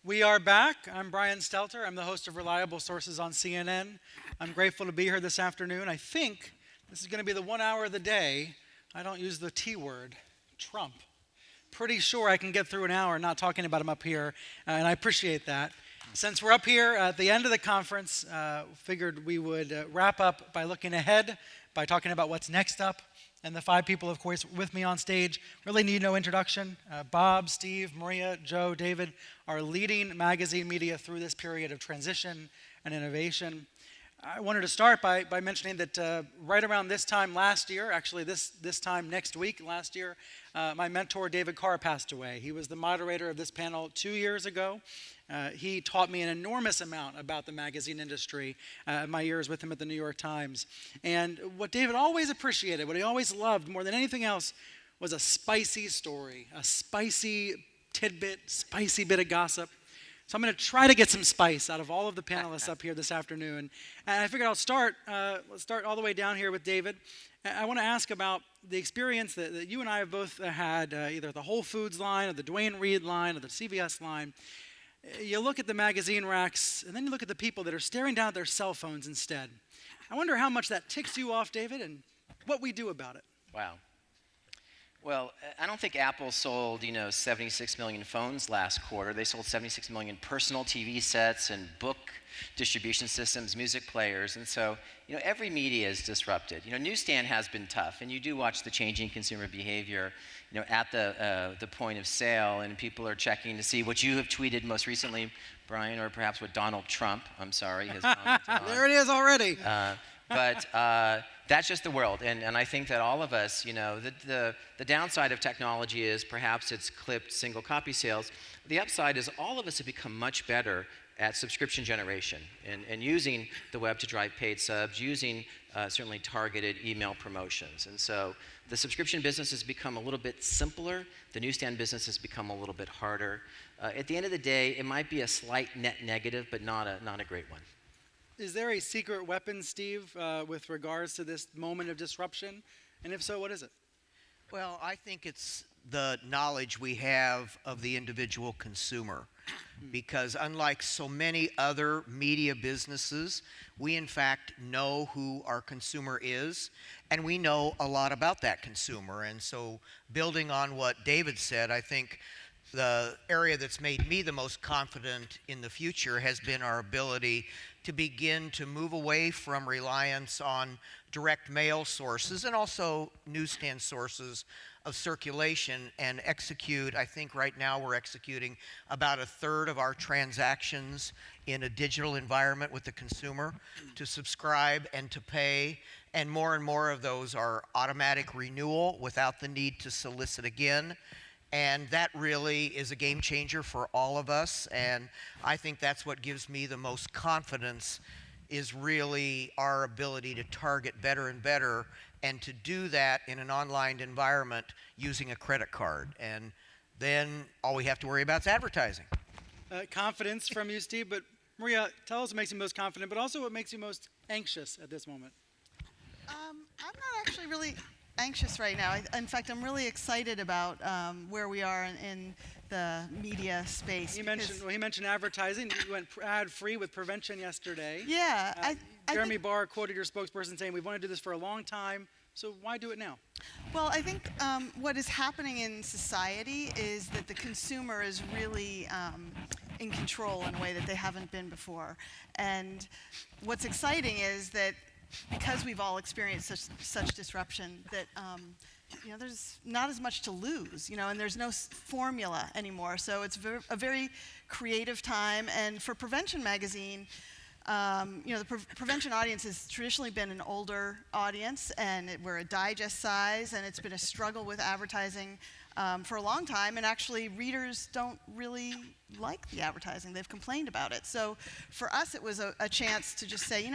We are back. I'm Brian Stelter. I'm the host of Reliable Sources on CNN. I'm grateful to be here this afternoon. I think this is going to be the 1 hour of the day. I don't use the T word, Trump. Pretty sure I can get through an hour not talking about him up here, and I appreciate that. Since we're up here at the end of the conference, figured we would wrap up by looking ahead, by talking about what's next up. And the five people, of course, with me on stage really need no introduction. Bob, Steve, Maria, Joe, David are leading magazine media through this period of transition and innovation. I wanted to start by mentioning that right around this time last year, actually this time next week last year, my mentor David Carr passed away. He was the moderator of this panel 2 years ago. He taught me an enormous amount about the magazine industry my years with him at the New York Times. And what David always appreciated, what he always loved more than anything else, was a spicy story, a spicy tidbit, spicy bit of gossip. So I'm going to try to get some spice out of all of the panelists up here this afternoon. And I figured let's start all the way down here with David. I want to ask about the experience that you and I have both had, either the Whole Foods line or the Duane Reade line or the CVS line. You look at the magazine racks, and then you look at the people that are staring down at their cell phones instead. I wonder how much that ticks you off, David, and what we do about it. Wow. Well, I don't think Apple sold, 76 million phones last quarter. They sold 76 million personal TV sets and book distribution systems, music players. And so, every media is disrupted. Newsstand has been tough, and you do watch the changing consumer behavior, at the point of sale, and people are checking to see what you have tweeted most recently, Brian, or perhaps what Donald Trump, I'm sorry, has commented on. There it is already. But that's just the world, and I think that all of us, the downside of technology is perhaps it's clipped single copy sales. The upside is all of us have become much better at subscription generation and using the web to drive paid subs, using certainly targeted email promotions. And so the subscription business has become a little bit simpler. The newsstand business has become a little bit harder. At the end of the day, it might be a slight net negative, but not a great one. Is there a secret weapon, Steve, with regards to this moment of disruption? And if so, what is it? Well, I think it's the knowledge we have of the individual consumer. Because unlike so many other media businesses, we in fact know who our consumer is, and we know a lot about that consumer. And so building on what David said, I think the area that's made me the most confident in the future has been our ability to begin to move away from reliance on direct mail sources and also newsstand sources of circulation and execute. I think right now we're executing about a third of our transactions in a digital environment with the consumer to subscribe and to pay. And more of those are automatic renewal without the need to solicit again. And that really is a game changer for all of us. And I think that's what gives me the most confidence is really our ability to target better and better and to do that in an online environment using a credit card. And then all we have to worry about is advertising. Confidence from you, Steve. But Maria, tell us what makes you most confident, but also what makes you most anxious at this moment. I'm not actually really anxious right now. In fact, I'm really excited about where we are in the media space. He mentioned advertising. You went ad-free with prevention yesterday. Yeah. Jeremy Barr quoted your spokesperson saying, "We've wanted to do this for a long time, so why do it now?" Well, I think what is happening in society is that the consumer is really in control in a way that they haven't been before. And what's exciting is that because we've all experienced such disruption, that there's not as much to lose, and there's no formula anymore. So it's a very creative time. And for Prevention Magazine, the prevention audience has traditionally been an older audience, and we're a digest size, and it's been a struggle with advertising for a long time. And actually, readers don't really like the advertising. They've complained about it. So for us, it was a chance to just say,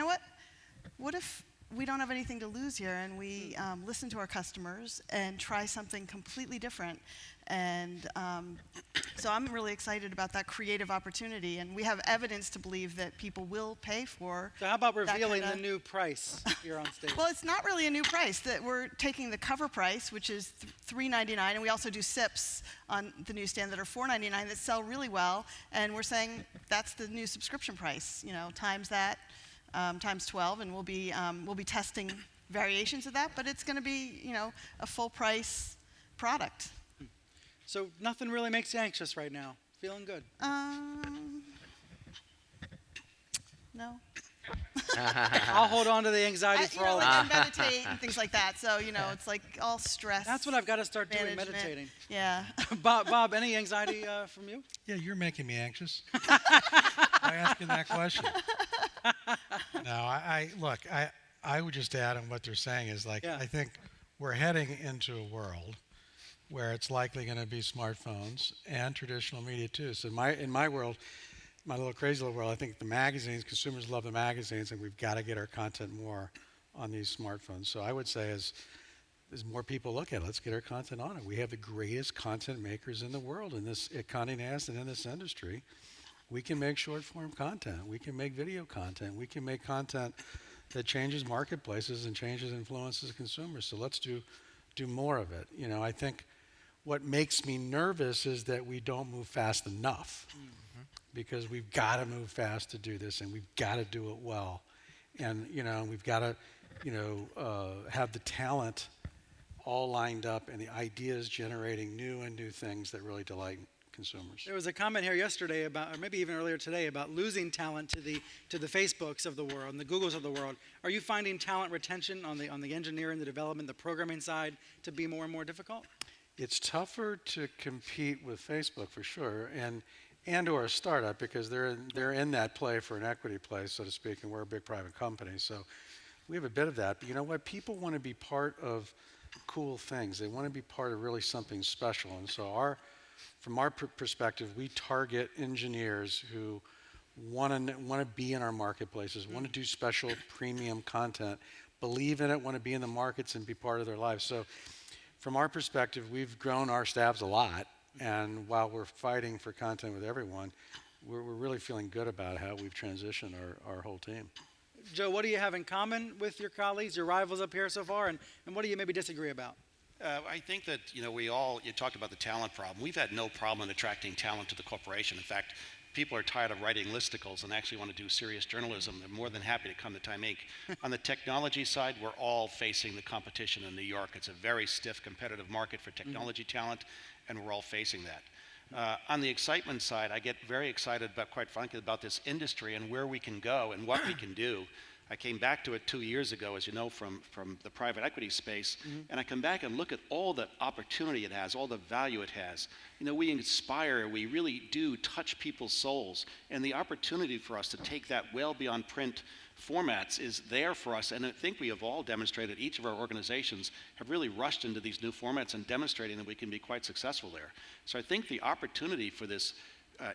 what if we don't have anything to lose here and we listen to our customers and try something completely different And so I'm really excited about that creative opportunity, and we have evidence to believe that people will pay for. So how about that revealing kinda- the new price here on stage? Well, it's not really a new price. That we're taking the cover price, which is $3.99, and we also do SIPs on the newsstand that are $4.99 that sell really well. And we're saying that's the new subscription price. Times that, times 12, and we'll be testing variations of that. But it's going to be, a full price product. So nothing really makes you anxious right now. Feeling good. No. I'll hold on to the anxiety for all of I you. meditate and things like that. So it's like all stress. That's what I've got to start doing, management. meditating. Yeah. Bob, any anxiety from you? Yeah, you're making me anxious by asking that question. No, look, I would just add on what they're saying is Yeah. I think we're heading into a world where it's likely going to be smartphones and traditional media too. So in my world, my little crazy little world, I think the magazines, consumers love the magazines, and we've got to get our content more on these smartphones. So I would say as more people look at it, let's get our content on it. We have the greatest content makers in the world in this at Condé Nast and in this industry. We can make short form content. We can make video content. We can make content that changes marketplaces and changes influences consumers. So let's do more of it. I think what makes me nervous is that we don't move fast enough, because we've got to move fast to do this, and we've got to do it well. And, we've got to, have the talent all lined up and the ideas generating new things that really delight consumers. There was a comment here yesterday about, or maybe even earlier today, about losing talent to the Facebooks of the world and the Googles of the world. Are you finding talent retention on the engineering, the development, the programming side to be more and more difficult? It's tougher to compete with Facebook for sure, and or a startup, because they're in that play for an equity play, so to speak, and we're a big private company. So we have a bit of that. But you know what? People want to be part of cool things. They want to be part of really something special. And so from our perspective, we target engineers who want to be in our marketplaces, want to do special premium content, believe in it, want to be in the markets and be part of their lives. So from our perspective, we've grown our staffs a lot, and while we're fighting for content with everyone, we're really feeling good about how we've transitioned our whole team. Joe, what do you have in common with your colleagues, your rivals up here so far, and what do you maybe disagree about? I think that, you talked about the talent problem. We've had no problem in attracting talent to the corporation. In fact, people are tired of writing listicles and actually want to do serious journalism. They're more than happy to come to Time Inc. On the technology side, we're all facing the competition in New York. It's a very stiff, competitive market for technology talent, and we're all facing that. On the excitement side, I get very excited quite frankly, about this industry and where we can go and what we can do. I came back to it 2 years ago, as you know, from the private equity space, and I come back and look at all the opportunity it has, all the value it has. We inspire, we really do touch people's souls, and the opportunity for us to take that well beyond print formats is there for us, and I think we have all demonstrated, each of our organizations have really rushed into these new formats and demonstrating that we can be quite successful there. So I think the opportunity for this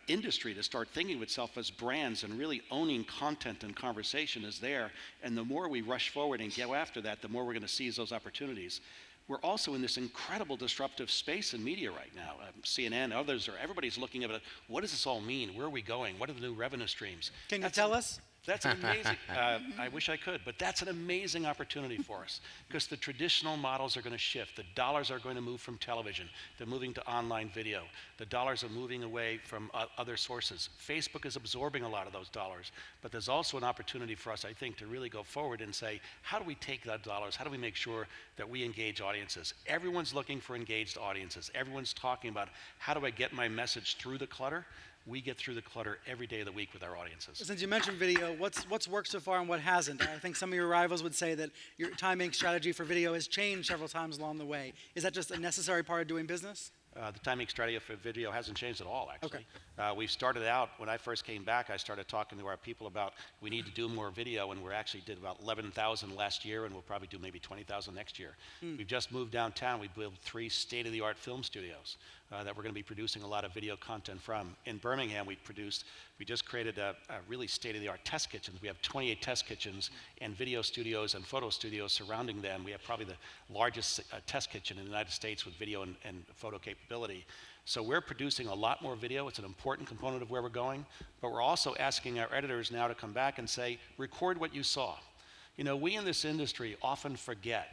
industry to start thinking of itself as brands and really owning content and conversation is there, and the more we rush forward and go after that, the more we're going to seize those opportunities. We're also in this incredible disruptive space in media right now. CNN, others, everybody's looking at it. What does this all mean? Where are we going? What are the new revenue streams? Can you tell us? That's an amazing, I wish I could, but that's an amazing opportunity for us, because the traditional models are going to shift. The dollars are going to move from television. They're moving to online video. The dollars are moving away from other sources. Facebook is absorbing a lot of those dollars, but there's also an opportunity for us, I think, to really go forward and say, how do we take that dollars? How do we make sure that we engage audiences? Everyone's looking for engaged audiences. Everyone's talking about, how do I get my message through the clutter? We get through the clutter every day of the week with our audiences. Since you mentioned video, what's worked so far and what hasn't? I think some of your rivals would say that your Time Inc. strategy for video has changed several times along the way. Is that just a necessary part of doing business? The Time Inc. strategy for video hasn't changed at all, actually. Okay. We started out, when I first came back, I started talking to our people about we need to do more video, and we actually did about 11,000 last year, and we'll probably do maybe 20,000 next year. We've just moved downtown. We built 3 state-of-the-art film studios. that we're going to be producing a lot of video content from. In Birmingham, we just created a really state-of-the-art test kitchens. We have 28 test kitchens and video studios and photo studios surrounding them. We have probably the largest test kitchen in the United States with video and photo capability. So we're producing a lot more video. It's an important component of where we're going, but we're also asking our editors now to come back and say, record what you saw. You know, we in this industry often forget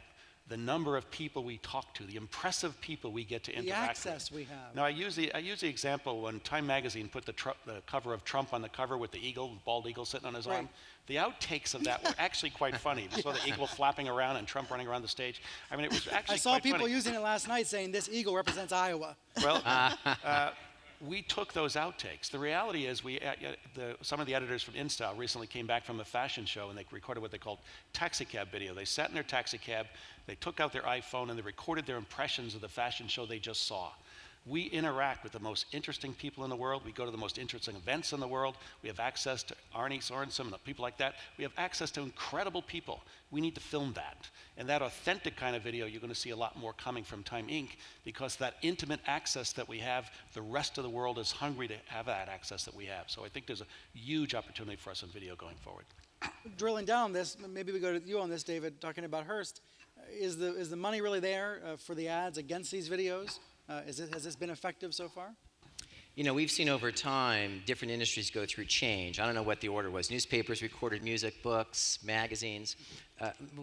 the number of people we talk to, the impressive people we get to interact with. The access we have. Now, I use the example when Time Magazine put the cover of Trump on the cover with the eagle, the bald eagle sitting on his arm. The outtakes of that were actually quite funny. You saw the eagle flapping around and Trump running around the stage. I mean, it was actually I saw quite people funny. using it last night saying this eagle represents Iowa. Well, we took those outtakes. The reality is some of the editors from InStyle recently came back from a fashion show and they recorded what they called taxi cab video. They sat in their taxi cab, they took out their iPhone and they recorded their impressions of the fashion show they just saw. We interact with the most interesting people in the world. We go to the most interesting events in the world. We have access to Arnie Sorensen and people like that. We have access to incredible people. We need to film that. And that authentic kind of video, you're going to see a lot more coming from Time Inc. because that intimate access that we have, the rest of the world is hungry to have that access that we have. So I think there's a huge opportunity for us in video going forward. Drilling down on this, maybe we go to you on this, David, talking about Hearst. Is the money really there for the ads against these videos? Has this been effective so far? You know, we've seen over time different industries go through change. I don't know what the order was. Newspapers, recorded music, books, magazines.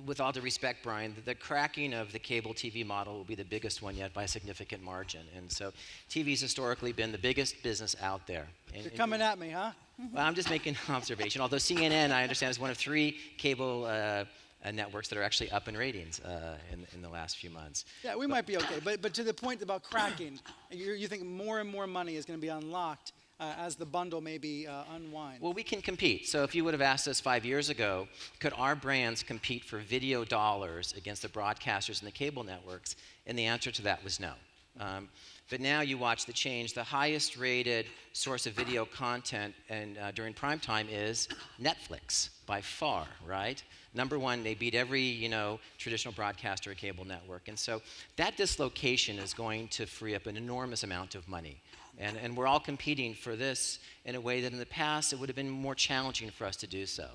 With all due respect, Brian, the cracking of the cable TV model will be the biggest one yet by a significant margin. And so TV's historically been the biggest business out there. You're coming at me, huh? Well, I'm just making an observation. Although CNN, I understand, is one of 3 cable networks that are actually up in ratings in the last few months. Yeah, we might be okay. But to the point about cracking, you think more and more money is going to be unlocked as the bundle maybe unwinds? Well, we can compete. So if you would have asked us 5 years ago, could our brands compete for video dollars against the broadcasters and the cable networks? And the answer to that was no. But now you watch the change. The highest rated source of video content and during prime time is Netflix, by far, right? Number one, they beat every, traditional broadcaster or cable network. And so that dislocation is going to free up an enormous amount of money. And we're all competing for this in a way that in the past it would have been more challenging for us to do so.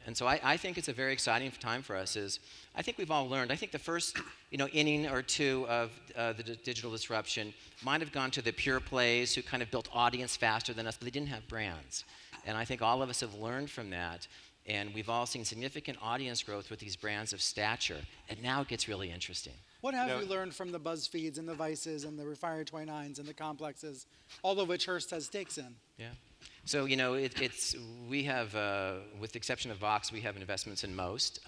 And so I think it's a very exciting time for us. I think we've all learned. I think the first inning or two of the digital disruption might have gone to the pure plays who kind of built audience faster than us, but they didn't have brands. And I think all of us have learned from that. And we've all seen significant audience growth with these brands of stature. And now it gets really interesting. What have you learned from the BuzzFeeds and the Vices and the Refinery 29s and the Complexes, all of which Hearst has stakes in? Yeah. So, we have, with the exception of Vox, we have investments in most.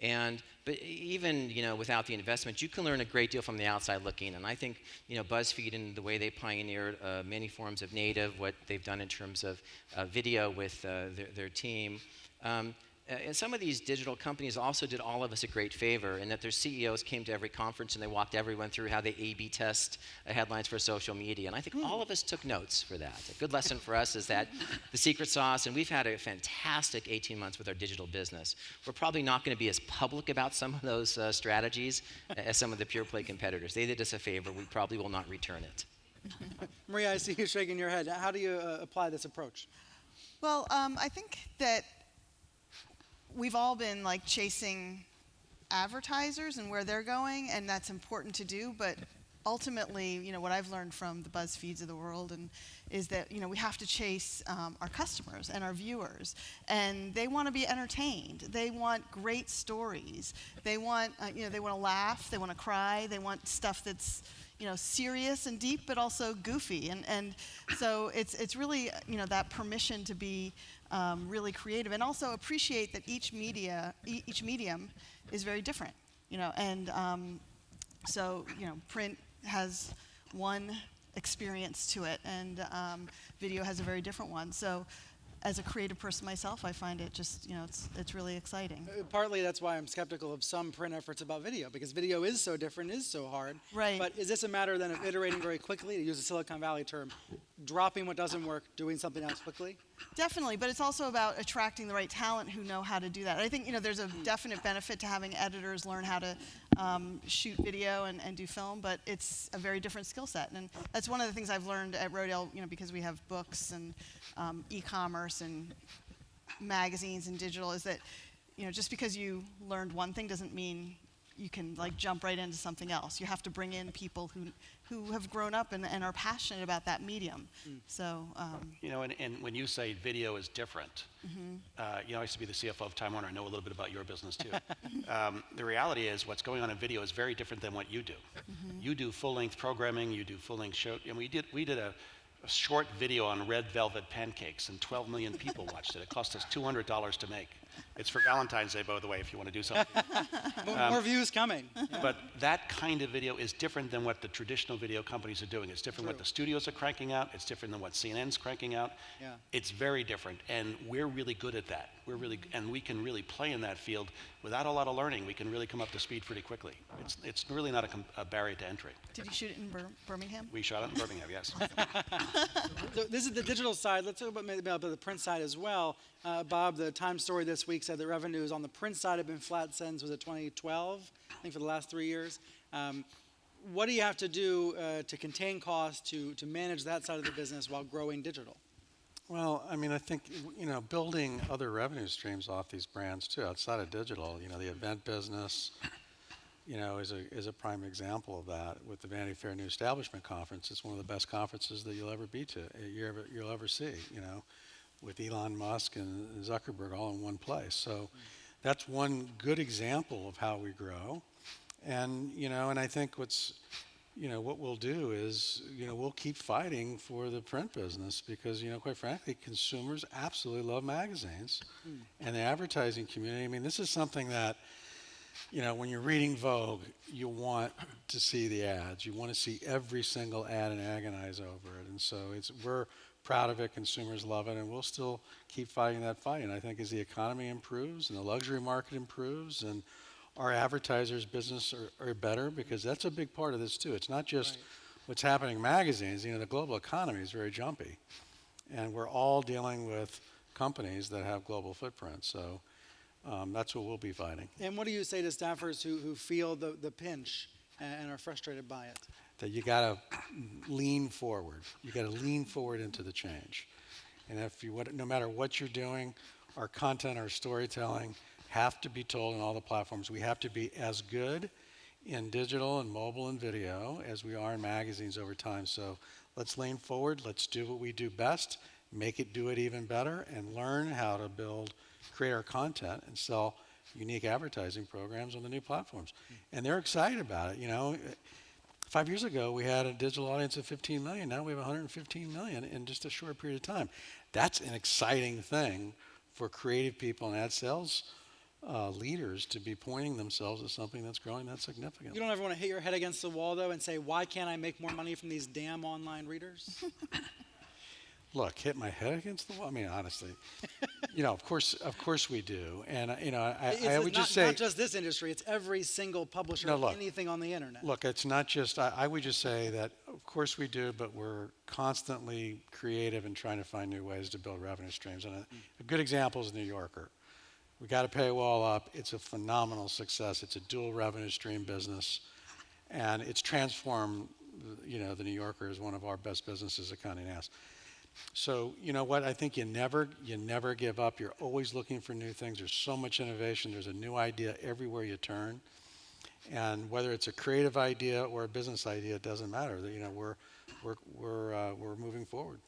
But even, without the investment, you can learn a great deal from the outside looking. And I think, BuzzFeed and the way they pioneered many forms of native, what they've done in terms of video with their team. And some of these digital companies also did all of us a great favor in that their CEOs came to every conference and they walked everyone through how they A/B test headlines for social media. And I think all of us took notes for that. A good lesson for us is that the secret sauce, and we've had a fantastic 18 months with our digital business. We're probably not going to be as public about some of those strategies as some of the pure play competitors. They did us a favor. We probably will not return it. Maria, I see you shaking your head. How do you apply this approach? Well, I think that we've all been chasing advertisers and where they're going, and that's important to do. But ultimately, what I've learned from the BuzzFeeds of the world is that we have to chase our customers and our viewers, and they want to be entertained. They want great stories. They want they want to laugh. They want to cry. They want stuff that's serious and deep, but also goofy. And so it's really that permission to be really creative, and also appreciate that each medium is very different. So print has one experience to it, and video has a very different one. So as a creative person myself, I find it just, it's really exciting. Partly that's why I'm skeptical of some print efforts about video, because video is so different, is so hard. Right. But is this a matter then of iterating very quickly, to use a Silicon Valley term, dropping what doesn't work, doing something else quickly? Definitely, but it's also about attracting the right talent who know how to do that. I think there's a definite benefit to having editors learn how to shoot video and do film, but it's a very different skill set. And that's one of the things I've learned at Rodale, because we have books and e-commerce and magazines and digital, is that just because you learned one thing doesn't mean you can jump right into something else. You have to bring in people who have grown up and are passionate about that medium. So And when you say video is different, I used to be the CFO of Time Warner. I know a little bit about your business too. The reality is what's going on in video is very different than what you do. You do full-length programming, you do full-length show, and we did a short video on red velvet pancakes, and 12 million people watched it. It cost us $200 to make. It's for Valentine's Day, by the way, if you want to do something. More views coming. But that kind of video is different than what the traditional video companies are doing. It's different what the studios are cranking out. It's different than what CNN's cranking out. Yeah. It's very different, and we're really good at that. And we can really play in that field without a lot of learning. We can really come up to speed pretty quickly. It's really not a barrier to entry. did you shoot it in Birmingham? We shot it in Birmingham, yes. So this is the digital side. Let's talk about maybe about the print side as well. Bob, the Times story this week said the revenues on the print side have been flat since, was it 2012? I think for the last 3 years. What do you have to do to contain costs to manage that side of the business while growing digital? Well, I mean, I think, building other revenue streams off these brands too, outside of digital, the event business, is a prime example of that. With the Vanity Fair New Establishment Conference, it's one of the best conferences that you'll ever be to, you'll ever see, with Elon Musk and Zuckerberg all in one place. So that's one good example of how we grow. And, and I think what we'll do is, we'll keep fighting for the print business because, quite frankly, consumers absolutely love magazines. And the advertising community, I mean, this is something that, when you're reading Vogue, you want to see the ads. You want to see every single ad and agonize over it. And so we're proud of it, consumers love it, and we'll still keep fighting that fight. And I think as the economy improves and the luxury market improves and our advertisers' business are better, because that's a big part of this too. It's not just what's happening in magazines. The global economy is very jumpy, and we're all dealing with companies that have global footprints. So that's what we'll be fighting. And what do you say to staffers who feel the pinch and are frustrated by it? That you got to lean forward. You got to lean forward into the change. And no matter what you're doing, our content, our storytelling have to be told on all the platforms. We have to be as good in digital and mobile and video as we are in magazines over time. So let's lean forward. Let's do what we do best, make it do it even better, and learn how to create our content and sell unique advertising programs on the new platforms. And they're excited about it. 5 years ago, we had a digital audience of 15 million. Now we have 115 million in just a short period of time. That's an exciting thing for creative people and ad sales leaders to be pointing themselves at something that's growing that significant. You don't ever want to hit your head against the wall, though, and say, why can't I make more money from these damn online readers? Look, hit my head against the wall? I mean, honestly, of course we do. And, I would just say... It's not just this industry. It's every single publisher of anything on the internet. Look, it's not just... I would just say that, of course we do, but we're constantly creative and trying to find new ways to build revenue streams. And a good example is New Yorker. We got a paywall up. It's a phenomenal success. It's a dual revenue stream business. And it's transformed, the New Yorker is one of our best businesses at Condé Nast. So, you know what? I think you never give up. You're always looking for new things. There's so much innovation. There's a new idea everywhere you turn. And whether it's a creative idea or a business idea, it doesn't matter. We're moving forward.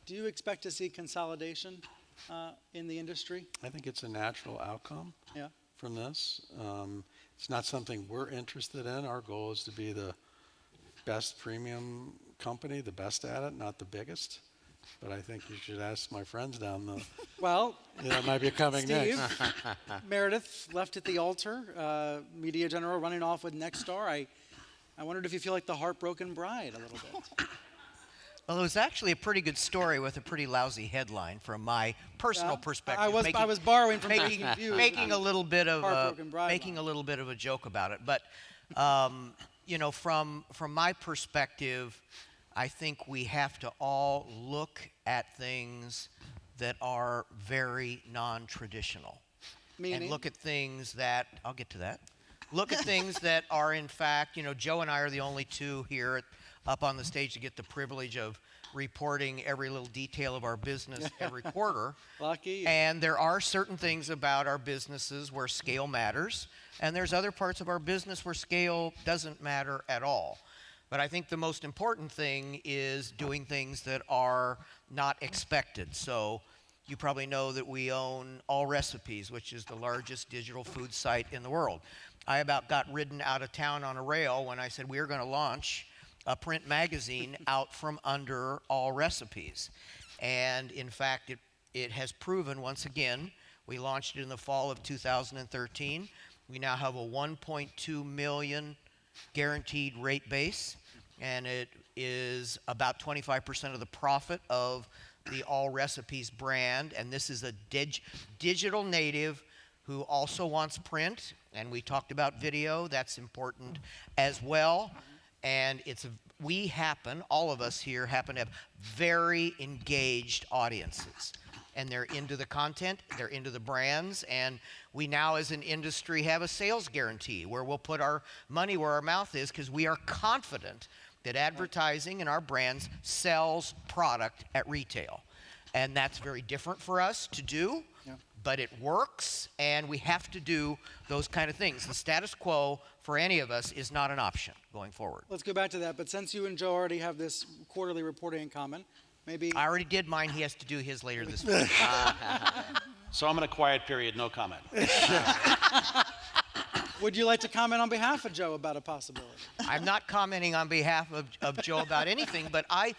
Do you expect to see consolidation in the industry? I think it's a natural outcome from this. It's not something we're interested in. Our goal is to be the best premium company, the best at it, not the biggest. But I think you should ask my friends down the... Well, that might be coming Steve, next. Meredith left at the altar, Media General running off with Nexstar. I wondered if you feel like the heartbroken bride a little bit. Well, it was actually a pretty good story with a pretty lousy headline from my personal perspective. I was borrowing from Breaking Views. Making a little bit of a joke about it, but from my perspective, I think we have to all look at things that are very non-traditional. Meaning? And look at things that, I'll get to that. Look at things that are in fact, Joe and I are the only two here up on the stage to get the privilege of reporting every little detail of our business every quarter. Lucky you. And there are certain things about our businesses where scale matters, and there's other parts of our business where scale doesn't matter at all. But I think the most important thing is doing things that are not expected. So you probably know that we own All Recipes, which is the largest digital food site in the world. I about got ridden out of town on a rail when I said we were going to launch a print magazine out from under All Recipes. And in fact, it has proven once again. We launched it in the fall of 2013. We now have a 1.2 million guaranteed rate base, and it is about 25% of the profit of the All Recipes brand. And this is a digital native who also wants print, and we talked about video. That's important as well. And all of us here happen to have very engaged audiences. And they're into the content, they're into the brands, and we now as an industry have a sales guarantee where we'll put our money where our mouth is, because we are confident that advertising and our brands sells product at retail. And that's very different for us to do, but it works, and we have to do those kind of things. The status quo for any of us is not an option going forward. Let's go back to that. But since you and Joe already have this quarterly reporting in common, maybe I already did mine. He has to do his later this week. So I'm in a quiet period, no comment. would you like to comment on behalf of Joe about a possibility? I'm not commenting on behalf of Joe about anything, but I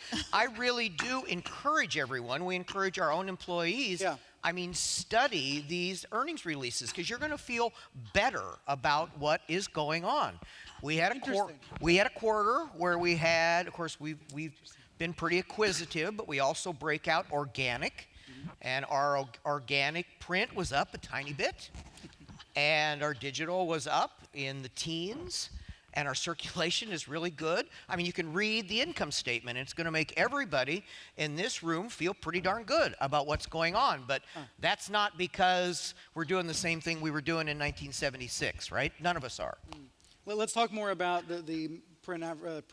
really do encourage everyone. We encourage our own employees. Yeah. I mean, study these earnings releases, because you're going to feel better about what is going on. We had a quarter where we had, of course, we've been pretty acquisitive, but we also break out organic, and our organic print was up a tiny bit, and our digital was up in the teens, and our circulation is really good. I mean, you can read the income statement, and it's going to make everybody in this room feel pretty darn good about what's going on. But that's not because we're doing the same thing we were doing in 1976, right? None of us are. Well, let's talk more about the print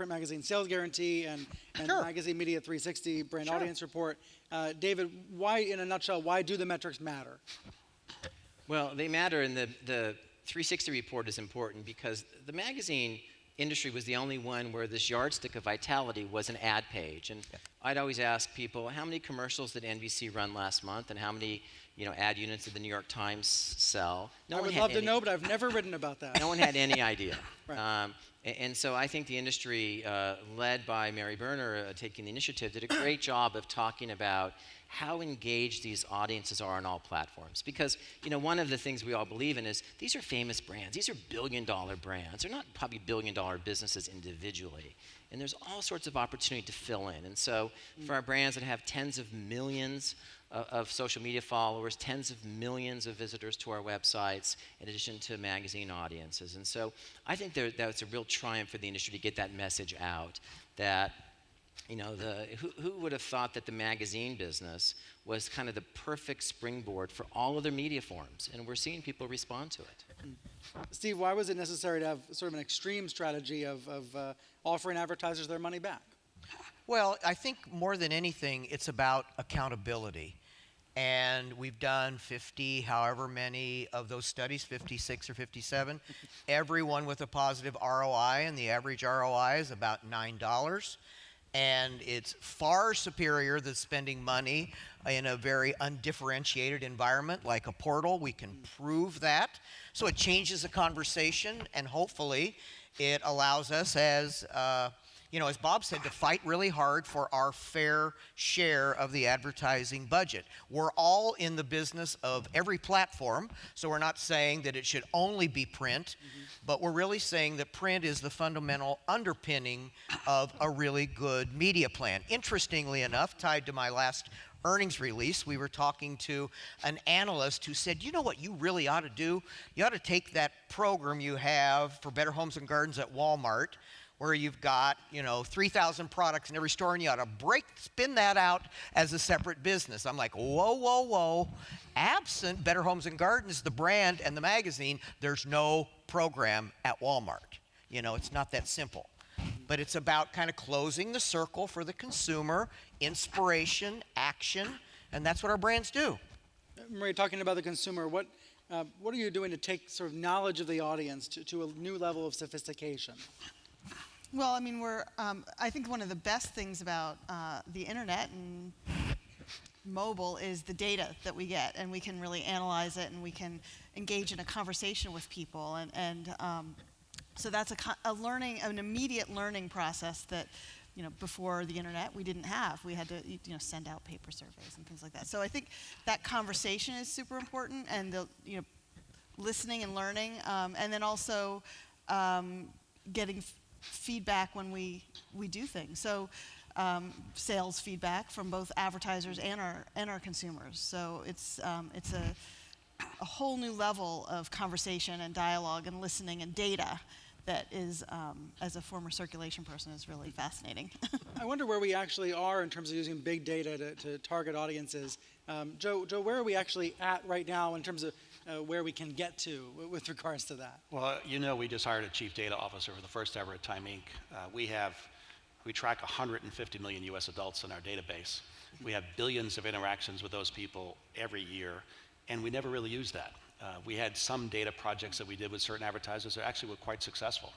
magazine sales guarantee and Sure. magazine media 360 brand Sure. audience report. David, why, in a nutshell, why do the metrics matter? Well, they matter, and the 360 report is important because the magazine industry was the only one where this yardstick of vitality was an ad page. And I'd always ask people, how many commercials did NBC run last month, and how many ad units did the New York Times sell? I would love to know, but I've never written about that. No one had any idea. Right. And so I think the industry, led by Mary Berner, taking the initiative, did a great job of talking about how engaged these audiences are on all platforms. Because, one of the things we all believe in is these are famous brands. These are billion-dollar brands. They're not probably billion-dollar businesses individually. And there's all sorts of opportunity to fill in. And so for our brands that have tens of millions of social media followers, tens of millions of visitors to our websites, in addition to magazine audiences. And so I think that's a real triumph for the industry to get that message out that, who would have thought that the magazine business was kind of the perfect springboard for all other media forms? And we're seeing people respond to it. Steve, why was it necessary to have sort of an extreme strategy of offering advertisers their money back? Well, I think more than anything, it's about accountability. And we've done 50, however many of those studies, 56 or 57, everyone with a positive ROI, and the average ROI is about $9. And it's far superior than spending money in a very undifferentiated environment like a portal. We can prove that. So it changes the conversation, and hopefully it allows us, as Bob said, to fight really hard for our fair share of the advertising budget. We're all in the business of every platform, so we're not saying that it should only be print, but we're really saying that print is the fundamental underpinning of a really good media plan. Interestingly enough, tied to my last earnings release, we were talking to an analyst who said, you know what you really ought to do? You ought to take that program you have for Better Homes and Gardens at Walmart, where you've got, 3,000 products in every store, and you ought to spin that out as a separate business. I'm like, whoa, whoa, whoa. Absent Better Homes and Gardens, the brand and the magazine, there's no program at Walmart. It's not that simple. But it's about kind of closing the circle for the consumer, inspiration, action, and that's what our brands do. Maria, talking about the consumer, what are you doing to take sort of knowledge of the audience to a new level of sophistication? Well, I mean, I think one of the best things about the internet and mobile is the data that we get, and we can really analyze it, and we can engage in a conversation with people, and so that's an immediate learning process that, before the internet we didn't have. We had to, send out paper surveys and things like that. So I think that conversation is super important, and the, listening and learning, and then also getting feedback when we do things. So sales feedback from both advertisers and our consumers. So it's a whole new level of conversation and dialogue and listening and data that is, as a former circulation person, is really fascinating. I wonder where we actually are in terms of using big data to target audiences. Joe, where are we actually at right now in terms of where we can get to with regards to that? Well, we just hired a chief data officer for the first ever at Time Inc. We track 150 million US adults in our database. We have billions of interactions with those people every year, and we never really use that. We had some data projects that we did with certain advertisers that actually were quite successful.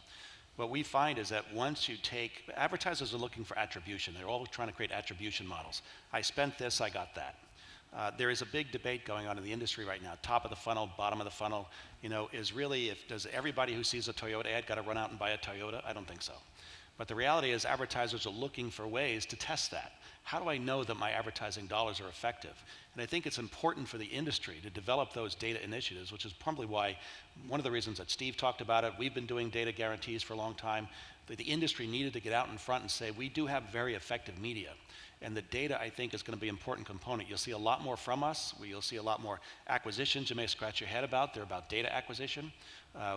What we find is that once you take, advertisers are looking for attribution. They're all trying to create attribution models. I spent this, I got that. There is a big debate going on in the industry right now. Top of the funnel, bottom of the funnel, is really, does everybody who sees a Toyota ad got to run out and buy a Toyota? I don't think so. But the reality is advertisers are looking for ways to test that. How do I know that my advertising dollars are effective? And I think it's important for the industry to develop those data initiatives, which is probably why one of the reasons that Steve talked about it. We've been doing data guarantees for a long time. The industry needed to get out in front and say, we do have very effective media. And the data, I think, is going to be an important component. You'll see a lot more from us. You'll see a lot more acquisitions you may scratch your head about. They're about data acquisition.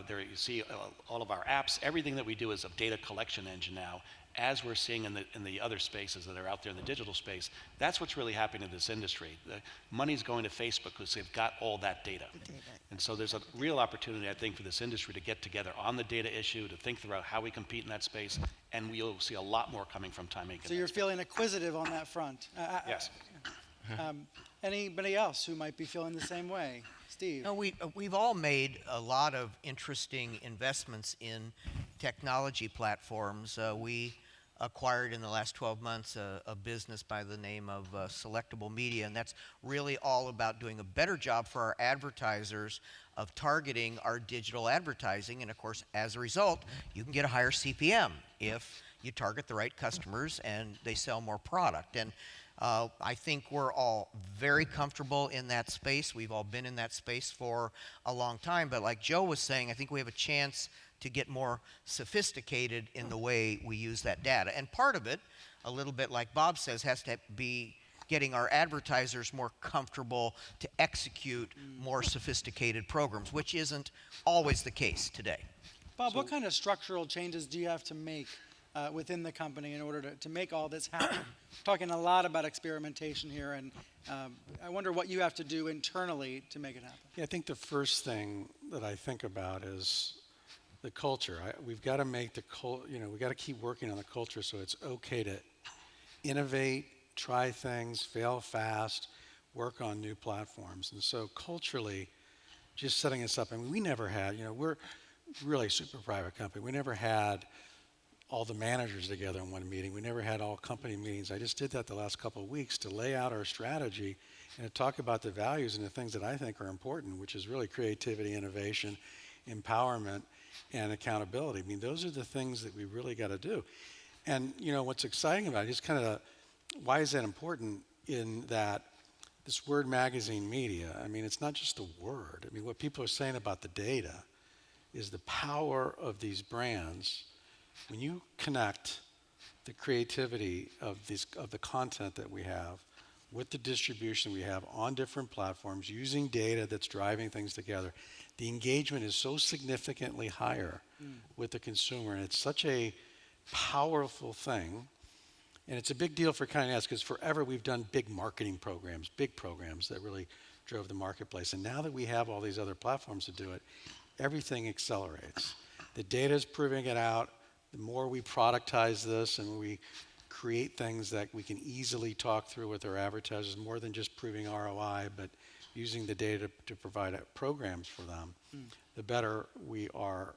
There you see all of our apps. Everything that we do is a data collection engine now, as we're seeing in the other spaces that are out there in the digital space. That's what's really happening in this industry. The money's going to Facebook because they've got all that data. And so there's a real opportunity, I think, for this industry to get together on the data issue, to think about how we compete in that space, and we'll see a lot more coming from Time Inc. So you're feeling acquisitive on that front. Yes. Anybody else who might be feeling the same way? Steve? No, we've all made a lot of interesting investments in technology platforms. We acquired in the last 12 months a business by the name of Selectable Media, and that's really all about doing a better job for our advertisers of targeting our digital advertising. And of course, as a result, you can get a higher CPM if you target the right customers and they sell more product. And I think we're all very comfortable in that space. We've all been in that space for a long time. But like Joe was saying, I think we have a chance to get more sophisticated in the way we use that data. And part of it, a little bit like Bob says, has to be getting our advertisers more comfortable to execute more sophisticated programs, which isn't always the case today. Bob, what kind of structural changes do you have to make within the company in order to make all this happen? Talking a lot about experimentation here, and I wonder what you have to do internally to make it happen. Yeah, I think the first thing that I think about is the culture. We've got to make we've got to keep working on the culture so it's okay to innovate, try things, fail fast, work on new platforms. And so culturally, just setting us up, I mean, we never had, we're really a super private company. We never had all the managers together in one meeting. We never had all company meetings. I just did that the last couple of weeks to lay out our strategy and to talk about the values and the things that I think are important, which is really creativity, innovation, empowerment, and accountability. I mean, those are the things that we really got to do. And, what's exciting about it is kind of why is that important in that this word magazine media, I mean, it's not just a word. I mean, what people are saying about the data is the power of these brands. When you connect the creativity of the content that we have with the distribution we have on different platforms using data that's driving things together, the engagement is so significantly higher with the consumer, and it's such a powerful thing. And it's a big deal for Condé Nast because forever we've done big marketing programs, big programs that really drove the marketplace. And now that we have all these other platforms to do it, everything accelerates. The data is proving it out. The more we productize this and we create things that we can easily talk through with our advertisers, more than just proving ROI, but using the data to provide programs for them, the better we are,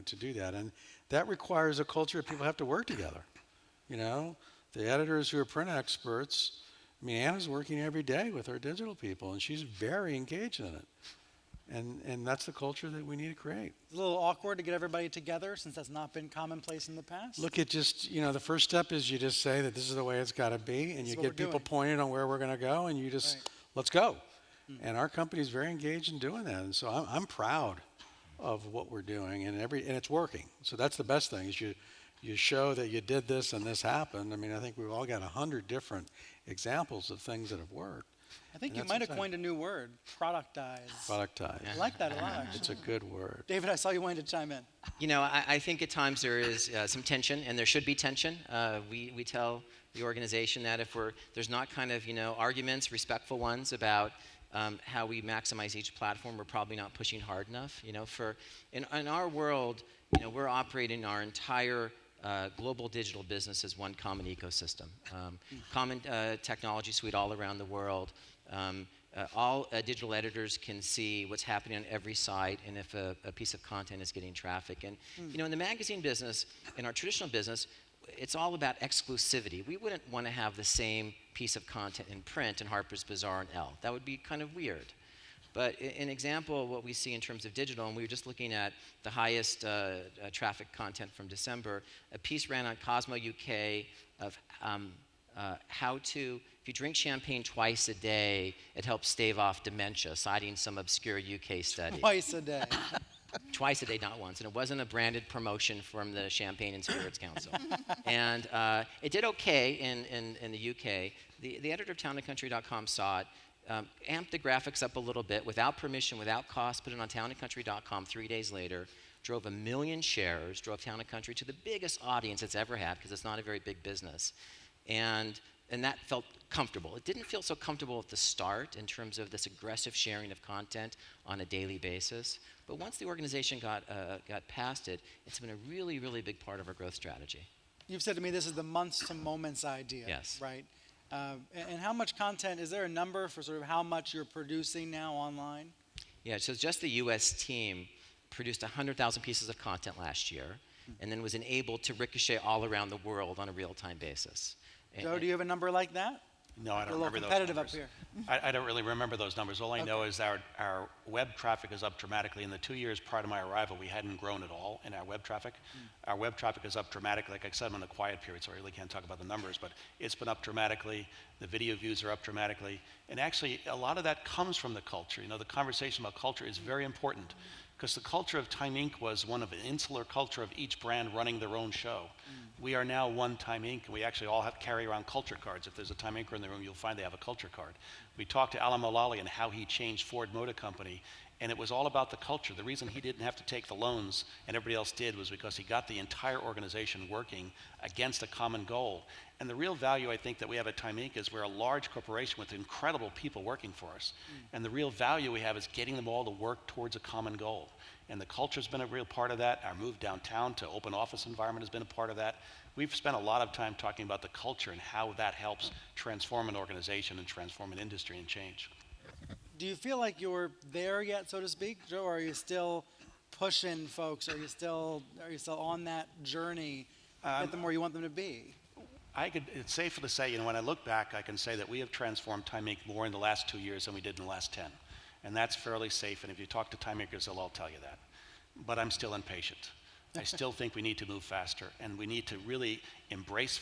to do that. And that requires a culture of people have to work together. The editors who are print experts, Anna's working every day with our digital people, and she's very engaged in it. And that's the culture that we need to create. It's a little awkward to get everybody together since that's not been commonplace in the past. Look at just, the first step is you just say that this is the way it's got to be, and you get people pointed on where we're going to go, and you just, let's go. And our company is very engaged in doing that. And so I'm proud of what we're doing, and it's working. So that's the best thing is you show that you did this and this happened. I think we've all got 100 different examples of things that have worked. I think you might have coined a new word, productize. Productize. I like that a lot, actually. It's a good word. David, I saw you wanted to chime in. I think at times there is some tension, and there should be tension. We tell the organization that if there's not kind of, arguments, respectful ones about how we maximize each platform, we're probably not pushing hard enough. In our world, we're operating our entire global digital business as one common ecosystem, common technology suite all around the world. All digital editors can see what's happening on every site and if a piece of content is getting traffic. And in the magazine business, in our traditional business, it's all about exclusivity. We wouldn't want to have the same piece of content in print in Harper's Bazaar and Elle. That would be kind of weird. But an example of what we see in terms of digital, and we were just looking at the highest traffic content from December, a piece ran on Cosmo UK of how to, if you drink champagne twice a day, it helps stave off dementia, citing some obscure UK study. Twice a day. Twice a day, not once. And it wasn't a branded promotion from the Champagne and Spirits Council. And it did okay in the UK. The editor of townandcountry.com saw it, amped the graphics up a little bit without permission, without cost, put it on townandcountry.com 3 days later, drove 1 million shares, drove Town & Country to the biggest audience it's ever had because it's not a very big business. And that felt comfortable. It didn't feel so comfortable at the start in terms of this aggressive sharing of content on a daily basis. But once the organization got past it, it's been a really, really big part of our growth strategy. You've said to me this is the months to moments idea. Yes. Right? And how much content, is there a number for sort of how much you're producing now online? Yeah, so just the US team produced 100,000 pieces of content last year and then was enabled to ricochet all around the world on a real-time basis. Joe, do you have a number like that? No, I don't We're a remember little those competitive numbers. up here. I don't really remember those numbers. All I know is our web traffic is up dramatically. In the 2 years prior to my arrival, we hadn't grown at all in our web traffic. Our web traffic is up dramatically. Like I said, I'm in a quiet period, so I really can't talk about the numbers, but it's been up dramatically. The video views are up dramatically. And actually, a lot of that comes from the culture. The conversation about culture is very important because the culture of Time Inc. was one of an insular culture of each brand running their own show. We are now one Time Inc., and we actually all carry around culture cards. If there's a Time Inc. in the room, you'll find they have a culture card. We talked to Alan Mulally and how he changed Ford Motor Company, and it was all about the culture. The reason he didn't have to take the loans and everybody else did was because he got the entire organization working against a common goal. And the real value I think that we have at Time Inc. is we're a large corporation with incredible people working for us. And the real value we have is getting them all to work towards a common goal. And the culture's been a real part of that. Our move downtown to open office environment has been a part of that. We've spent a lot of time talking about the culture and how that helps transform an organization and transform an industry and change. Do you feel like you're there yet, so to speak, Joe, or are you still pushing folks? Are you still on that journey to get them where you want them to be? It's safe to say, when I look back, I can say that we have transformed Time Inc. more in the last 2 years than we did in the last 10. And that's fairly safe, and if you talk to Time Inc.'ers, they'll all tell you that. But I'm still impatient. I still think we need to move faster, and we need to really embrace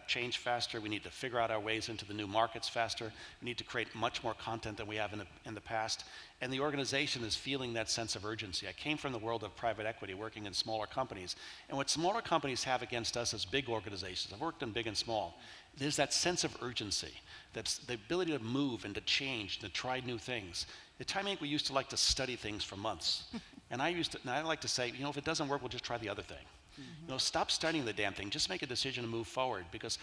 change faster. We need to figure out our ways into the new markets faster. We need to create much more content than we have in the past. And the organization is feeling that sense of urgency. I came from the world of private equity, working in smaller companies. And what smaller companies have against us as big organizations, I've worked in big and small, there's that sense of urgency. That's the ability to move and to change, to try new things. At Time Inc., we used to like to study things for months. And I like to say, if it doesn't work, we'll just try the other thing. You know, stop studying the damn thing. Just make a decision to move forward, because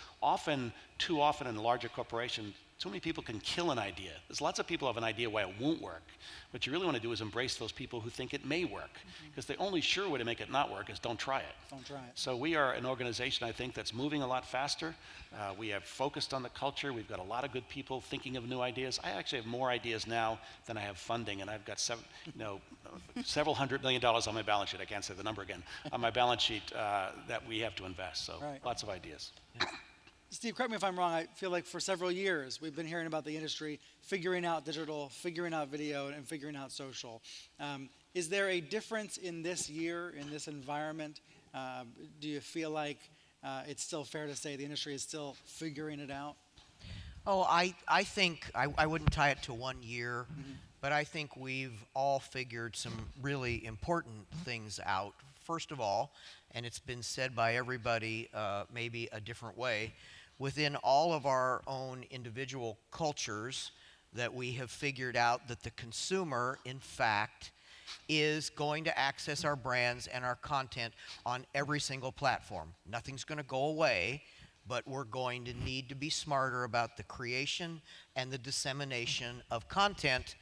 too often in a larger corporation, so many people can kill an idea. There's lots of people who have an idea why it won't work. What you really want to do is embrace those people who think it may work, because the only sure way to make it not work is don't try it. Don't try it. So we are an organization, I think, that's moving a lot faster. We have focused on the culture. We've got a lot of good people thinking of new ideas. I actually have more ideas now than I have funding, and I've got several $100 million on my balance sheet. I can't say the number again. On my balance sheet that we have to invest. So Right. lots of ideas. Steve, correct me if I'm wrong. I feel like for several years we've been hearing about the industry figuring out digital, figuring out video, and figuring out social. Is there a difference in this year, in this environment? Do you feel like it's still fair to say the industry is still figuring it out? Oh, I think I wouldn't tie it to 1 year, but I think we've all figured some really important things out. First of all, and it's been said by everybody maybe a different way, within all of our own individual cultures, that we have figured out that the consumer, in fact, is going to access our brands and our content on every single platform. Nothing's going to go away, but we're going to need to be smarter about the creation and the dissemination of content,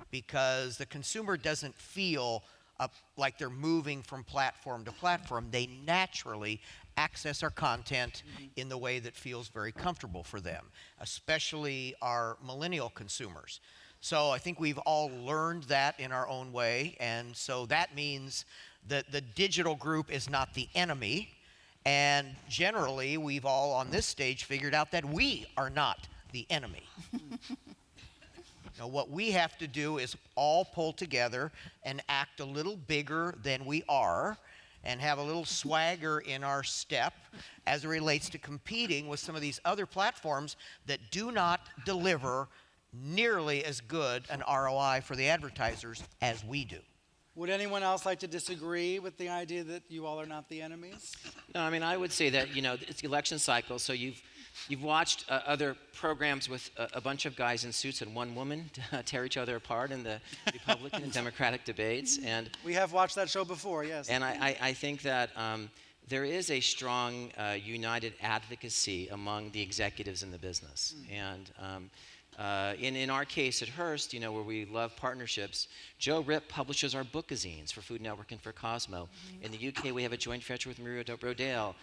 because the consumer doesn't feel like they're moving from platform to platform. They naturally access our content in the way that feels very comfortable for them, especially our millennial consumers. So I think we've all learned that in our own way, and so that means that the digital group is not the enemy, and generally we've all on this stage figured out that we are not the enemy. Now, what we have to do is all pull together and act a little bigger than we are, and have a little swagger in our step as it relates to competing with some of these other platforms that do not deliver nearly as good an ROI for the advertisers as we do. Would anyone else like to disagree with the idea that you all are not the enemies? No, I mean, I would say that, it's the election cycle, so you've watched other programs with a bunch of guys in suits and one woman tear each other apart in the Republican and Democratic debates, and We have watched that show before, yes. And I think that there is a strong united advocacy among the executives in the business. And in our case at Hearst, where we love partnerships, Joe Rip publishes our bookazines for Food Network and for Cosmo. In the UK, we have a joint venture with Maria Rodale.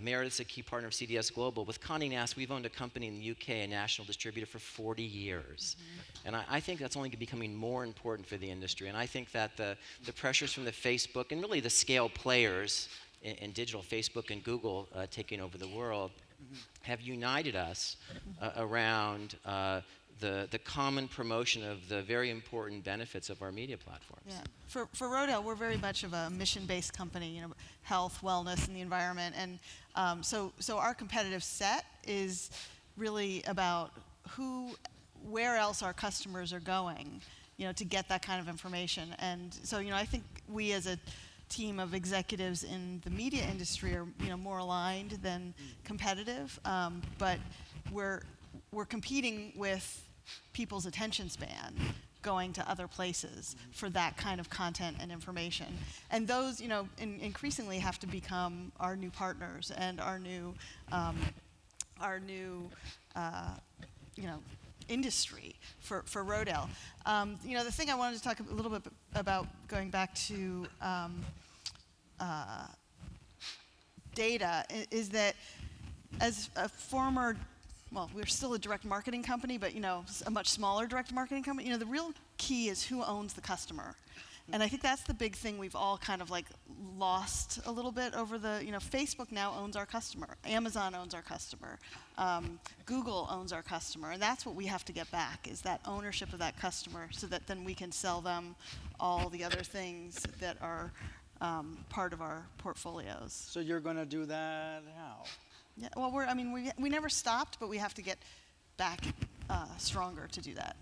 Meredith's a key partner of CDS Global. With Condé Nast, we've owned a company in the UK, a national distributor, for 40 years. And I think that's only becoming more important for the industry. And I think that the pressures from the Facebook and really the scale players in digital, Facebook and Google taking over the world, have united us around the common promotion of the very important benefits of our media platforms. Yeah. For Rodale, we're very much of a mission-based company, health, wellness, and the environment. And so our competitive set is really about where else our customers are going, to get that kind of information. And so, I think we as a team of executives in the media industry are, more aligned than competitive. But we're competing with people's attention span, going to other places for that kind of content and information. And those, increasingly have to become our new partners and our new industry for Rodale. The thing I wanted to talk a little bit about, going back to data, is that as a former, we're still a direct marketing company, but a much smaller direct marketing company. The real key is who owns the customer, and I think that's the big thing we've all kind of lost a little bit over the. Facebook now owns our customer, Amazon owns our customer, Google owns our customer, and that's what we have to get back, is that ownership of that customer, so that then we can sell them all the other things that are part of our portfolios. So you're going to do that how? Yeah, well, we never stopped, but we have to get back stronger to do that.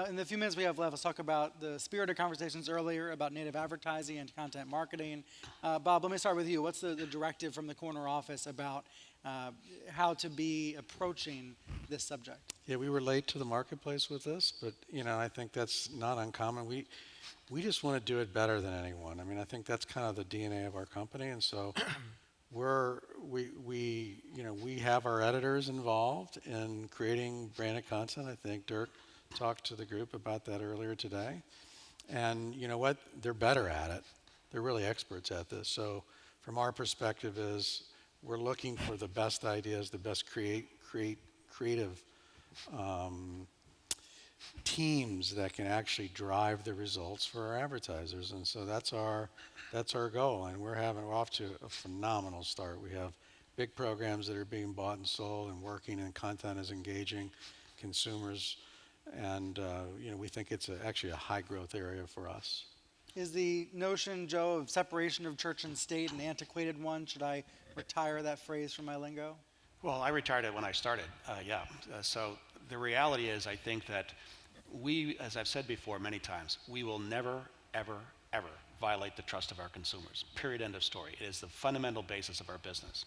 in the few minutes we have left, let's talk about the spirit of conversations earlier about native advertising and content marketing. Bob, let me start with you. What's the directive from the corner office about how to be approaching this subject? Yeah, we were late to the marketplace with this, but I think that's not uncommon. We just want to do it better than anyone. I mean, I think that's kind of the DNA of our company, and so we have our editors involved in creating branded content. I think Dirk talked to the group about that earlier today, and you know what? They're better at it. They're really experts at this. So, from our perspective, is we're looking for the best ideas, the best creative teams that can actually drive the results for our advertisers, and so that's our goal. And we're off to a phenomenal start. We have big programs that are being bought and sold and working, and content is engaging consumers, and we think it's actually a high growth area for us. Is the notion, Joe, of separation of church and state an antiquated one? Should I retire that phrase from my lingo? Well, I retired it when I started, so the reality is, I think that we, as I've said before many times, we will never, ever, ever violate the trust of our consumers. Period, end of story. It is the fundamental basis of our business.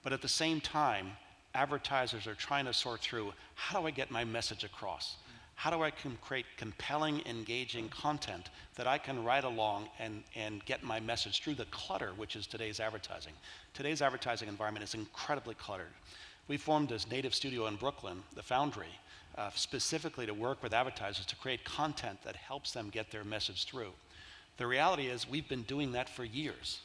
But at the same time, advertisers are trying to sort through, how do I get my message across? How do I create compelling, engaging content that I can ride along and get my message through the clutter, which is today's advertising? Today's advertising environment is incredibly cluttered. We formed this native studio in Brooklyn, the Foundry, specifically to work with advertisers to create content that helps them get their message through. The reality is we've been doing that for years.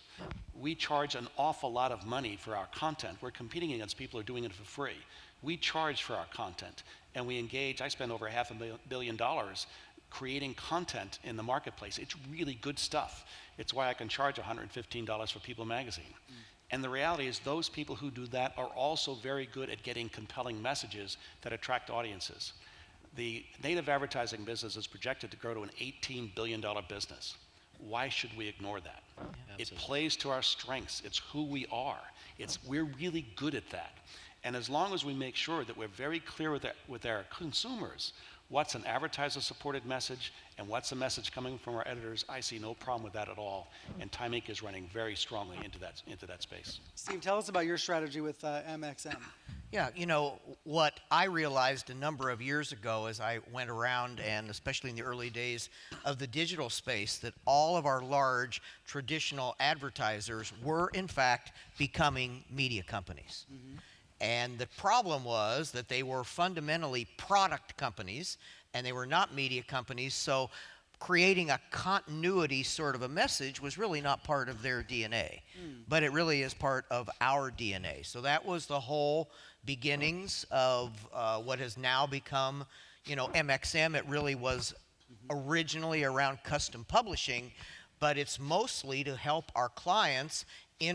We charge an awful lot of money for our content. We're competing against people who are doing it for free. We charge for our content, and we engage. I spend over $500 million creating content in the marketplace. It's really good stuff. It's why I can charge $115 for People magazine. And the reality is those people who do that are also very good at getting compelling messages that attract audiences. The native advertising business is projected to grow to an $18 billion business. Why should we ignore that? It plays to our strengths. It's who we are. We're really good at that. And as long as we make sure that we're very clear with our consumers, what's an advertiser-supported message and what's a message coming from our editors, I see no problem with that at all. And Time Inc. is running very strongly into that space. Steve, tell us about your strategy with MXM. Yeah, what I realized a number of years ago as I went around, and especially in the early days of the digital space, that all of our large traditional advertisers were in fact becoming media companies. Mm-hmm. And the problem was that they were fundamentally product companies and they were not media companies, so creating a continuity sort of a message was really not part of their DNA. But it really is part of our DNA. So that was the whole beginnings of what has now become, MXM. It really was originally around custom publishing, but it's mostly to help our clients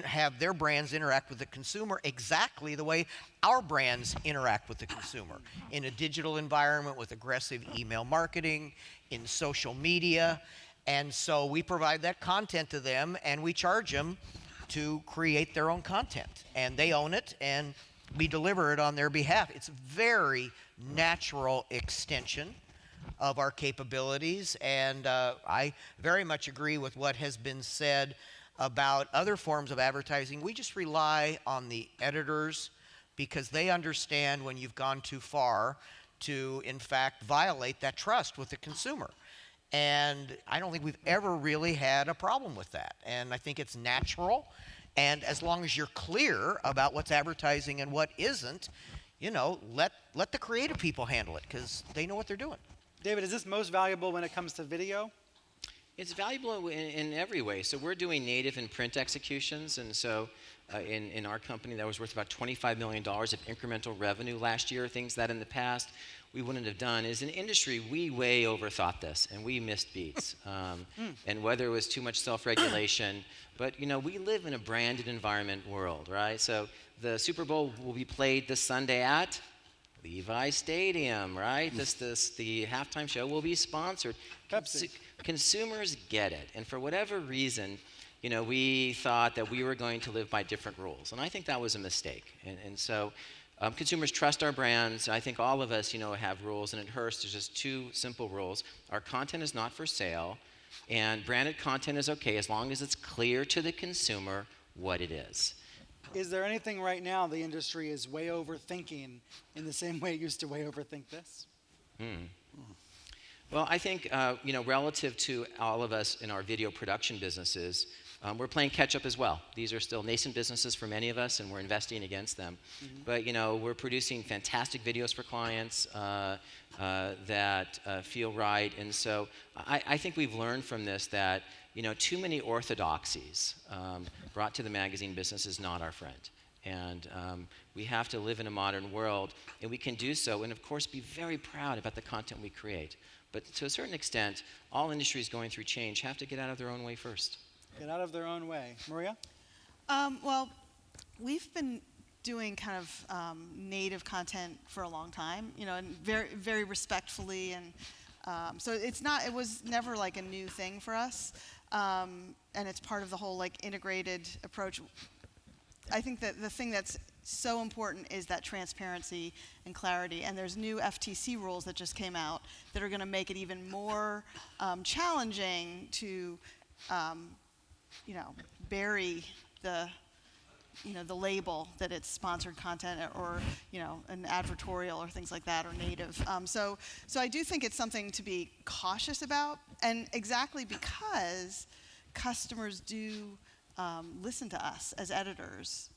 have their brands interact with the consumer exactly the way our brands interact with the consumer, in a digital environment with aggressive email marketing, in social media. And so we provide that content to them, and we charge them to create their own content. And they own it, and we deliver it on their behalf. It's a very natural extension of our capabilities, and I very much agree with what has been said about other forms of advertising. We just rely on the editors because they understand when you've gone too far to, in fact, violate that trust with the consumer. And I don't think we've ever really had a problem with that. And I think it's natural. And as long as you're clear about what's advertising and what isn't, let the creative people handle it because they know what they're doing. David, is this most valuable when it comes to video? It's valuable in every way. So we're doing native and print executions, and so in our company that was worth about $25 million of incremental revenue last year, things that in the past we wouldn't have done. As an industry, we way overthought this, and we missed beats. And whether it was too much self-regulation, but we live in a branded environment world, right? So the Super Bowl will be played this Sunday at Levi Stadium, right? The halftime show will be sponsored. Consumers get it, and for whatever reason, we thought that we were going to live by different rules, and I think that was a mistake. And so Consumers trust our brands. I think all of us, have rules, and at Hearst, there's just two simple rules. Our content is not for sale, and branded content is okay as long as it's clear to the consumer what it is. Is there anything right now the industry is way overthinking in the same way it used to way overthink this? Well, I think, relative to all of us in our video production businesses, we're playing catch up as well. These are still nascent businesses for many of us, and we're investing against them. But, we're producing fantastic videos for clients that feel right. And so I think we've learned from this that, too many orthodoxies brought to the magazine business is not our friend. And we have to live in a modern world, and we can do so, and of course be very proud about the content we create. But to a certain extent, all industries going through change have to get out of their own way first. Get out of their own way. Maria? Well, we've been doing kind of native content for a long time, and very, very respectfully, and so it was never like a new thing for us, and it's part of the whole like integrated approach. I think that the thing that's so important is that transparency and clarity, and there's new FTC rules that just came out that are going to make it even more challenging to bury the label that it's sponsored content or an advertorial or things like that or native. So I do think it's something to be cautious about, and exactly because customers do listen to us as editors,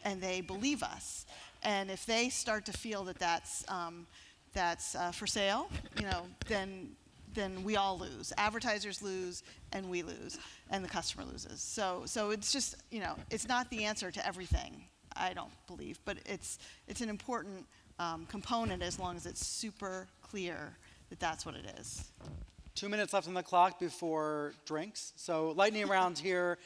and they believe us. And if they start to feel that that's for sale, then we all lose. Advertisers lose, and we lose, and the customer loses. So it's just, it's not the answer to everything, I don't believe, but it's an important component as long as it's super clear that that's what it is. 2 minutes left on the clock before drinks. So lightning round here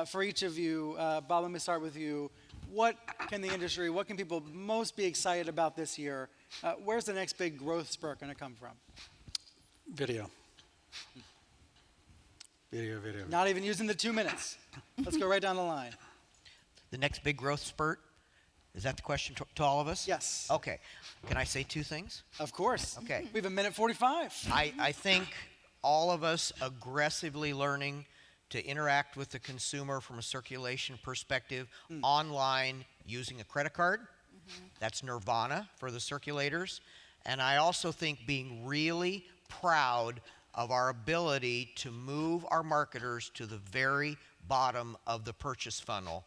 for each of you. Bob, let me start with you. What can people most be excited about this year? Where's the next big growth spurt going to come from? Video. Video. Not even using the 2 minutes. Let's go right down the line. The next big growth spurt? Is that the question to all of us? Yes. Okay. Can I say two things? Of course. Okay. We have 1:45. I think all of us aggressively learning to interact with the consumer from a circulation perspective online using a credit card. That's nirvana for the circulators. And I also think being really proud of our ability to move our marketers to the very bottom of the purchase funnel.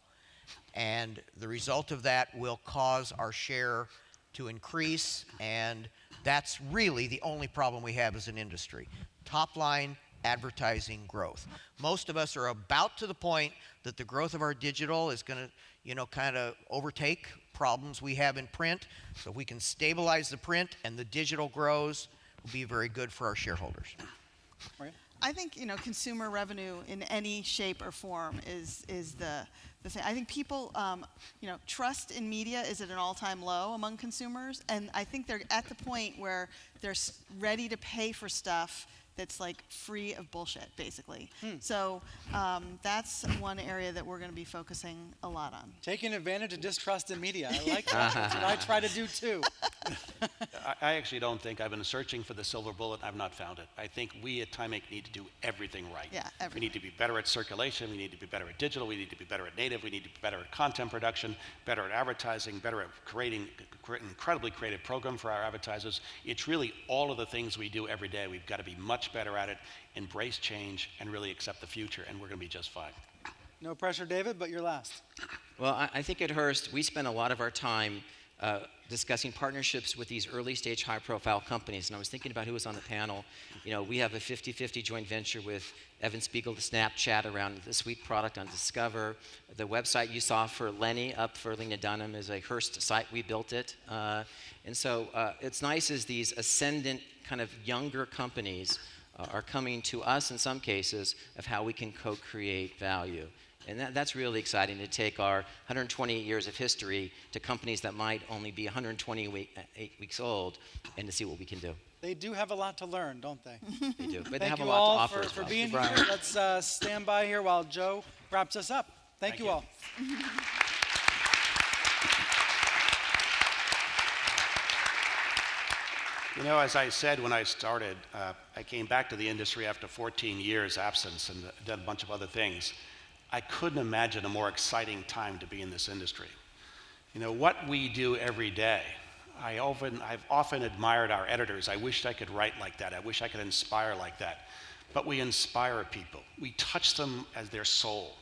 And the result of that will cause our share to increase, and that's really the only problem we have as an industry. Top line advertising growth. Most of us are about to the point that the growth of our digital is going to, kind of overtake problems we have in print. So if we can stabilize the print and the digital grows, it will be very good for our shareholders. Maria? I think consumer revenue in any shape or form is the thing. I think people trust in media is at an all-time low among consumers, and I think they're at the point where they're ready to pay for stuff that's like free of bullshit, basically. So that's one area that we're going to be focusing a lot on. Taking advantage of distrust in media. I like that. That's what I try to do too. I actually don't think I've been searching for the silver bullet. I've not found it. I think we at Time Inc. need to do everything right. Yeah, everything. We need to be better at circulation. We need to be better at digital. We need to be better at native. We need to be better at content production, better at advertising, better at creating an incredibly creative program for our advertisers. It's really all of the things we do every day. We've got to be much better at it, embrace change, and really accept the future, and we're going to be just fine. No pressure, David, but you're last. Well, I think at Hearst, we spend a lot of our time discussing partnerships with these early stage high profile companies. And I was thinking about who was on the panel. We have a 50-50 joint venture with Evan Spiegel to Snapchat around the Suite product on Discover. The website you saw for Lenny, up for Lena Dunham, is a Hearst site. We built it. And so it's nice as these ascendant kind of younger companies are coming to us in some cases of how we can co-create value. And that's really exciting to take our 128 years of history to companies that might only be 128 weeks old and to see what we can do. They do have a lot to learn, don't they? They do. But they Thank have a you lot all to offer as for well. being here. Let's stand by here while Joe wraps us up. Thank you all. You know, as I said when I started, I came back to the industry after 14 years absence and did a bunch of other things. I couldn't imagine a more exciting time to be in this industry. You know, what we do every day, I've often admired our editors. I wished I could write like that. I wish I could inspire like that. But we inspire people. We touch them as their soul.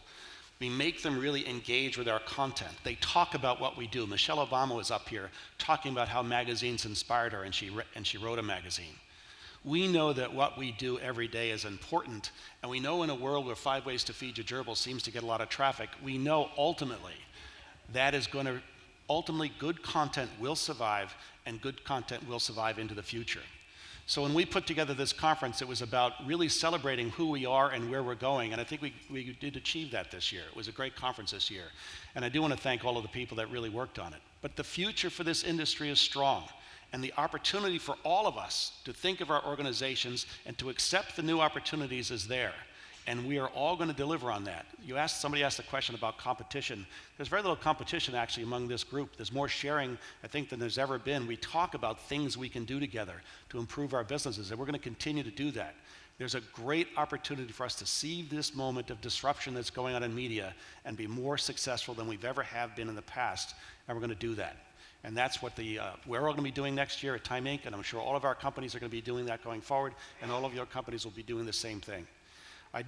We make them really engage with our content. They talk about what we do. Michelle Obama was up here talking about how magazines inspired her, and she wrote a magazine. We know that what we do every day is important, and we know in a world where 5 Ways to Feed Your Gerbil seems to get a lot of traffic, we know ultimately good content will survive, and good content will survive into the future. So when we put together this conference, it was about really celebrating who we are and where we're going, and I think we did achieve that this year. It was a great conference this year, and I do want to thank all of the people that really worked on it. But the future for this industry is strong, and the opportunity for all of us to think of our organizations and to accept the new opportunities is there, and we are all going to deliver on that. Somebody asked a question about competition. There's very little competition actually among this group. There's more sharing, I think, than there's ever been. We talk about things we can do together to improve our businesses, and we're going to continue to do that. There's a great opportunity for us to seize this moment of disruption that's going on in media and be more successful than we've ever have been in the past, and we're going to do that. And that's what we're all going to be doing next year at Time Inc., and I'm sure all of our companies are going to be doing that going forward, and all of your companies will be doing the same thing. I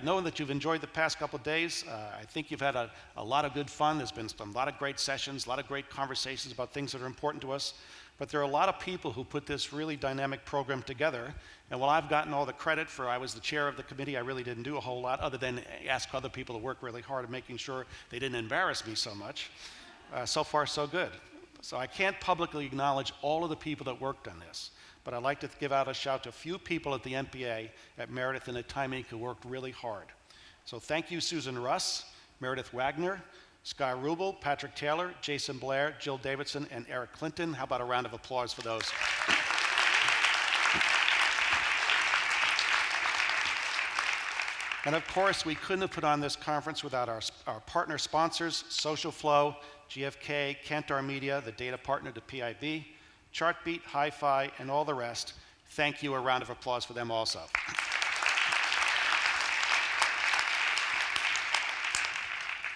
know that you've enjoyed the past couple of days. I think you've had a lot of good fun. There's been a lot of great sessions, a lot of great conversations about things that are important to us. But there are a lot of people who put this really dynamic program together. And while I've gotten all the credit for I was the chair of the committee, I really didn't do a whole lot other than ask other people to work really hard at making sure they didn't embarrass me so much. So far, so good. So I can't publicly acknowledge all of the people that worked on this. But I'd like to give out a shout to a few people at the MPA, at Meredith, and at Time Inc. who worked really hard. So thank you, Susan Russ, Meredith Wagner, Sky Rubel, Patrick Taylor, Jason Blair, Jill Davidson, and Eric Clinton. How about a round of applause for those? And of course, we couldn't have put on this conference without our partner sponsors, Social Flow, GFK, Kantar Media, the data partner to PIB, Chartbeat, Hi-Fi, and all the rest. Thank you. A round of applause for them also.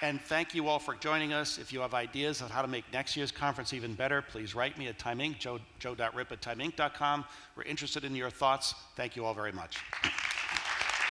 And thank you all for joining us. If you have ideas on how to make next year's conference even better, please write me at Time Inc., joe.rip@timeinc.com. We're interested in your thoughts. Thank you all very much.